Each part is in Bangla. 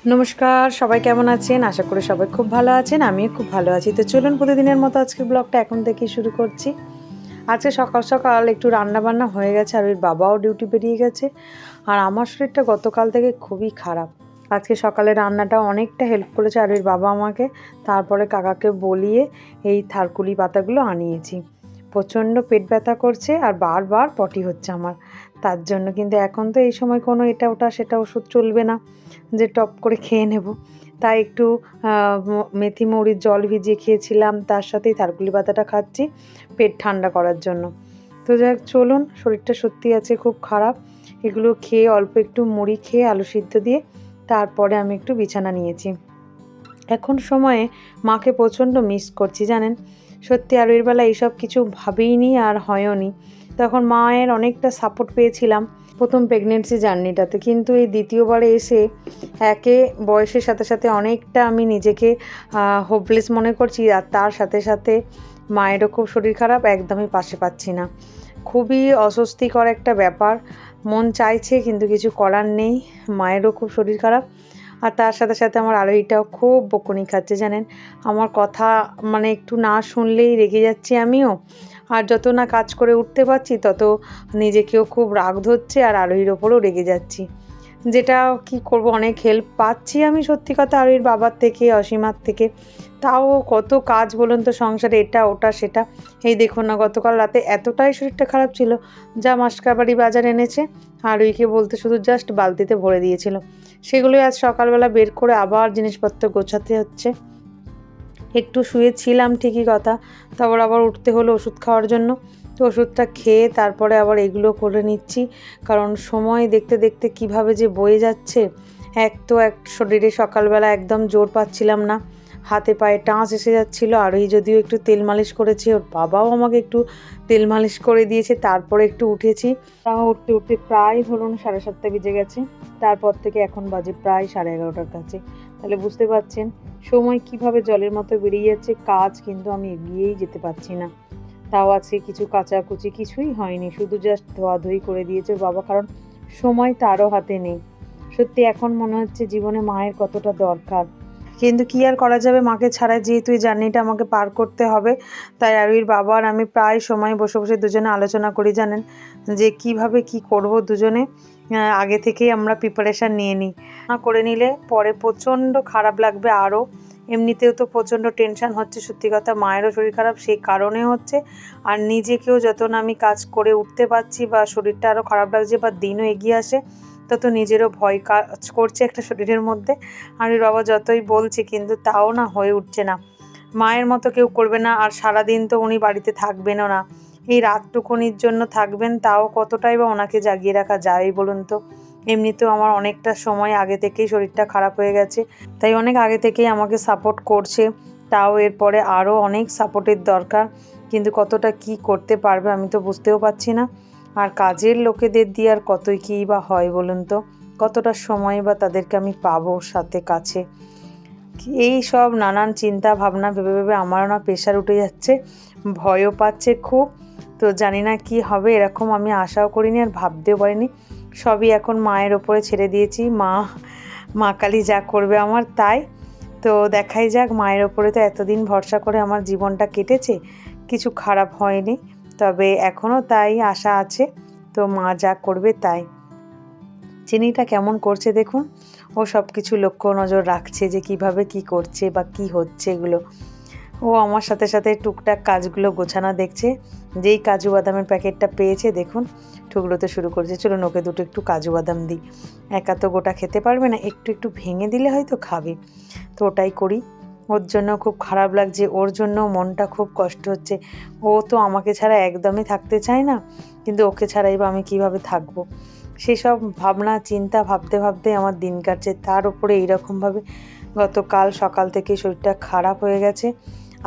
নমস্কার, সবাই কেমন আছেন? আশা করি সবাই খুব ভালো আছেন। আমিও খুব ভালো আছি। তো চলুন প্রতিদিনের মতো আজকের ব্লগটা এখন থেকেই শুরু করছি। আজকে সকাল সকাল একটু রান্নাবান্না হয়ে গেছে আর ওর বাবাও ডিউটি বেরিয়ে গেছে। আর আমার শরীরটা গতকাল থেকে খুবই খারাপ। আজকে সকালে রান্নাটা অনেকটা হেল্প করেছে আর ওর বাবা আমাকে। তারপরে কাকাকে বলিয়ে এই থারকুলি পাতাগুলো আনিয়েছি। প্রচণ্ড পেট ব্যথা করছে আর বারবার পটি হচ্ছে আমার। তার জন্য কিন্তু এখন তো এই সময় কোনো এটা ওটা সেটা ওষুধ চলবে না যে টপ করে খেয়ে নেব। তাই একটু মেথি মৌরির জল ভিজিয়ে খেয়েছিলাম, তার সাথেই থারকুলি পাতাটা খাচ্ছি পেট ঠান্ডা করার জন্য। তো যাই হোক চলুন, শরীরটা সত্যি আছে খুব খারাপ। এগুলো খেয়ে অল্প একটু মুড়ি খেয়ে আলু সিদ্ধ দিয়ে তারপরে আমি একটু বিছানা নিয়েছি। এখন সময়ে মাকে প্রচণ্ড মিস করছি জানেন। সত্যি আর এর বেলা এইসব কিছু ভাবিনি আর হয়ওনি। তখন মায়ের অনেকটা সাপোর্ট পেয়েছিলাম প্রথম প্রেগনেন্সি জার্নিটাতে, কিন্তু এই দ্বিতীয়বারে এসে একে বয়সের সাথে সাথে অনেকটা আমি নিজেকে হোপলেস মনে করছি। আর তার সাথে সাথে মায়েরও খুব শরীর খারাপ, একদমই পাশে পাচ্ছি না। খুবই অস্বস্তিকর একটা ব্যাপার। মন চাইছে কিন্তু কিছু করার নেই। মায়েরও খুব শরীর খারাপ আর তার সাথে সাথে আমার আরোহীটাও খুব বকুনি খাচ্ছে জানেন। আমার কথা মানে একটু না শুনলেই রেগে যাচ্ছি আমিও। আর যত না কাজ করে উঠতে পারছি তত নিজেকেও খুব রাগ ধরছে আর আরোহীর ওপরও রেগে যাচ্ছি। যেটা কি করব, অনেক হেল্প পাচ্ছি আমি সত্যি কথা আরোহীর বাবার থেকে, অসীমার থেকে। তাও কত কাজ বলুন তো সংসারে, এটা ওটা সেটা। এই দেখুন না, গতকাল রাতে এতটাই শরীরটা খারাপ ছিল, যা মাসকাবাড়ি বাজার এনেছে আরোহীকে বলতে শুধু জাস্ট বালতিতে ভরে দিয়েছিল। সেগুলোই আজ সকালবেলা বের করে আবার জিনিসপত্র গোছাতে হচ্ছে। একটু শুয়েছিলাম ঠিকই কথা, তারপর আবার উঠতে হলো ওষুধ খাওয়ার জন্য। তো ওষুধটা খেয়ে তারপরে আবার এগুলো করে নিচ্ছি, কারণ সময় দেখতে দেখতে কিভাবে যে বয়ে যাচ্ছে। এক শরীরে সকালবেলা একদম জোর পাচ্ছিলাম না, হাতে পায়ে টাঁচ এসে যাচ্ছিলো। আর ওই যদিও একটু তেল মালিশ করেছে, ওর বাবাও আমাকে একটু তেল মালিশ করে দিয়েছে, তারপরে একটু উঠেছি। তাও উঠতে উঠতে প্রায় ধরুন 7:30 বেজে গেছে। তারপর থেকে এখন বাজে প্রায় 11:30 কাছে। তাহলে বুঝতে পারছেন সময় কিভাবে জলের মতো বেরিয়ে যাচ্ছে। কাজ কিন্তু আমি এগিয়েই যেতে পারছি না। তাও আজকে কিছু কাচাকুচি কিছুই হয়নি, শুধু জাস্ট ধোয়াধুয়ি করে দিয়েছে ওর বাবা, কারণ সময় তারও হাতে নেই। সত্যি এখন মনে হচ্ছে জীবনে মায়ের কতটা দরকার, কিন্তু কি আর করা যাবে, মাকে ছাড়া যেহেতু এই জার্নিটা আমাকে পার করতে হবে। তাই আরুইর বাবা আর আমি প্রায় সময় বসে বসে দুজনে আলোচনা করি জানেন, যে কিভাবে কি করব দুজনে। আগে থেকেই আমরা প্রিপারেশান নিয়ে নিই, না করে নিলে পরে প্রচণ্ড খারাপ লাগবে আরও। এমনিতেও তো প্রচণ্ড টেনশান হচ্ছে সত্যি কথা, মায়েরও শরীর খারাপ সেই কারণে হচ্ছে। আর নিজেকেও যত না আমি কাজ করে উঠতে পারছি বা শরীরটা আরও খারাপ লাগছে বা দিনও এগিয়ে আসে, তত নিজেরও ভয় কাজ করছে একটা শরীরের মধ্যে। আর ওর বাবা যতই বলছে কিন্তু তাও না হয়ে উঠছে না। মায়ের মতো কেউ করবে না, আর সারাদিন তো উনি বাড়িতে থাকবেনও না, এই রাতটুকুনির জন্য থাকবেন, তাও কতটাই বা ওনাকে জাগিয়ে রাখা যায় বলুন তো। এমনিতেও আমার অনেকটা সময় আগে থেকেই শরীরটা খারাপ হয়ে গেছে, তাই অনেক আগে থেকেই আমাকে সাপোর্ট করছে। তাও এরপরে আরও অনেক সাপোর্টের দরকার, কিন্তু কতটা কি করতে পারবে আমি তো বুঝতেও পারছি না। আর কাজের লোকেদের দিয়ে আর কতই কী বা হয় বলুন তো, কতটা সময় বা তাদেরকে আমি পাবো সাথে কাছে। এই সব নানান চিন্তা ভাবনা ভেবে ভেবে আমারও না প্রেশার উঠে যাচ্ছে, ভয়ও পাচ্ছে খুব। তো জানি না কি হবে, এরকম আমি আশাও করিনি আর ভাবতেও পারিনি। সবই এখন মায়ের ওপরে ছেড়ে দিয়েছি, মা কালী যা করবে আমার তাই। তো দেখাই যাক, মায়ের ওপরে তো এতদিন ভরসা করে আমার জীবনটা কেটেছে, কিছু খারাপ হয়নি, তবে এখনও তাই আশা আছে। তো মা যা করবে তাই। চিনিটা কেমন করছে দেখুন, ও সব কিছু লক্ষ্য নজর রাখছে যে কিভাবে কি করছে বা কি হচ্ছে এগুলো। ও আমার সাথে সাথে টুকটাক কাজগুলো গোছানো দেখছে। যেই কাজু বাদামের প্যাকেটটা পেয়েছে দেখুন ঠুকরোতে শুরু করেছে, চলুন ওকে দুটো একটু কাজু বাদাম দিই। একা তো গোটা খেতে পারবে না, একটু একটু ভেঙে দিলে হয়তো খাবে। তো ওটাই করি। ওর জন্য খুব খারাপ লাগছে, ওর জন্য মনটা খুব কষ্ট হচ্ছে। ও তো আমাকে ছাড়া একদমই থাকতে চায় না, কিন্তু ওকে ছাড়াই বা আমি কীভাবে থাকবো। সেসব ভাবনা চিন্তা ভাবতে ভাবতে আমার দিন কাটছে। তার উপরে এইরকমভাবে গতকাল সকাল থেকে শরীরটা খারাপ হয়ে গেছে,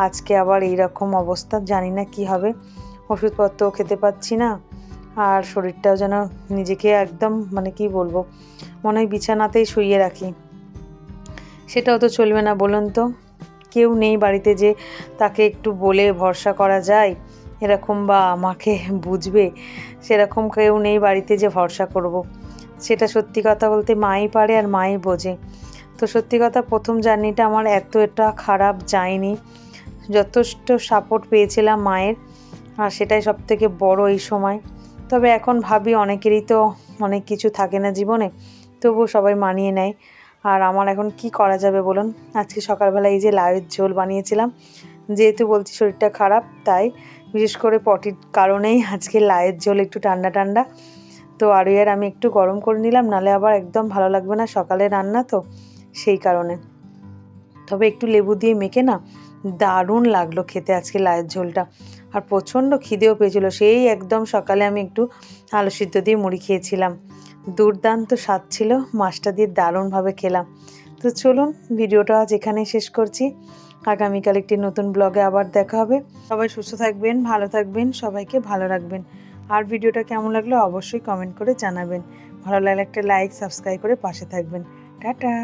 আজকে আবার এইরকম অবস্থা, জানি না কি হবে। ওষুধপত্রও খেতে পাচ্ছি না, আর শরীরটাও যেন নিজেকে একদম মানে কি বলবো, মনে হয় বিছানাতেই শুইয়ে রাখি। সেটাও তো চলবে না বলুন তো। কেউ নেই বাড়িতে যে তাকে একটু বলে ভরসা করা যায় এরকম, বা আমাকে বুঝবে সেরকম কেউ নেই বাড়িতে যে ভরসা করব। সেটা সত্যি কথা বলতে মাই পারে আর মাই বোঝে। তো সত্যি কথা প্রথম জার্নিটা আমার এতটা খারাপ যায়নি, যথেষ্ট সাপোর্ট পেয়েছিলাম মায়ের, আর সেটাই সবথেকে বড় এই সময়। তবে এখন ভাবি অনেকেরই তো অনেক কিছু থাকে না জীবনে, তবুও সবাই মানিয়ে নেয়। আর আমার এখন কি করা যাবে বলুন। আজকে সকালবেলা এই যে লাউয়ের ঝোল বানিয়েছিলাম, যেহেতু বলছি শরীরটা খারাপ, তাই বিশেষ করে পটির কারণেই আজকে লাউয়ের ঝোল একটু ঠান্ডা ঠান্ডা। তো আর আমি একটু গরম করে নিলাম, নালে আবার একদম ভালো লাগবে না, সকালে রান্না তো সেই কারণে। তবে একটু লেবু দিয়ে মেখে না দারুণ লাগলো খেতে আজকে লাউয়ের ঝোলটা। আর প্রচণ্ড খিদেও পেয়েছিল, সেই একদম সকালে আমি একটু আলু সিদ্ধ দিয়ে মুড়ি খেয়েছিলাম। দুর্দান্ত স্বাদ ছিল, মাছটা দিয়ে দারুণভাবে খেলাম। তো চলুন ভিডিওটা আজ এখানেই শেষ করছি। আগামীকাল একটি নতুন ব্লগে আবার দেখা হবে। সবাই সুস্থ থাকবেন, ভালো থাকবেন, সবাইকে ভালো রাখবেন। আর ভিডিওটা কেমন লাগলো অবশ্যই কমেন্ট করে জানাবেন। ভালো লাগলে একটা লাইক, সাবস্ক্রাইব করে পাশে থাকবেন। টাটা।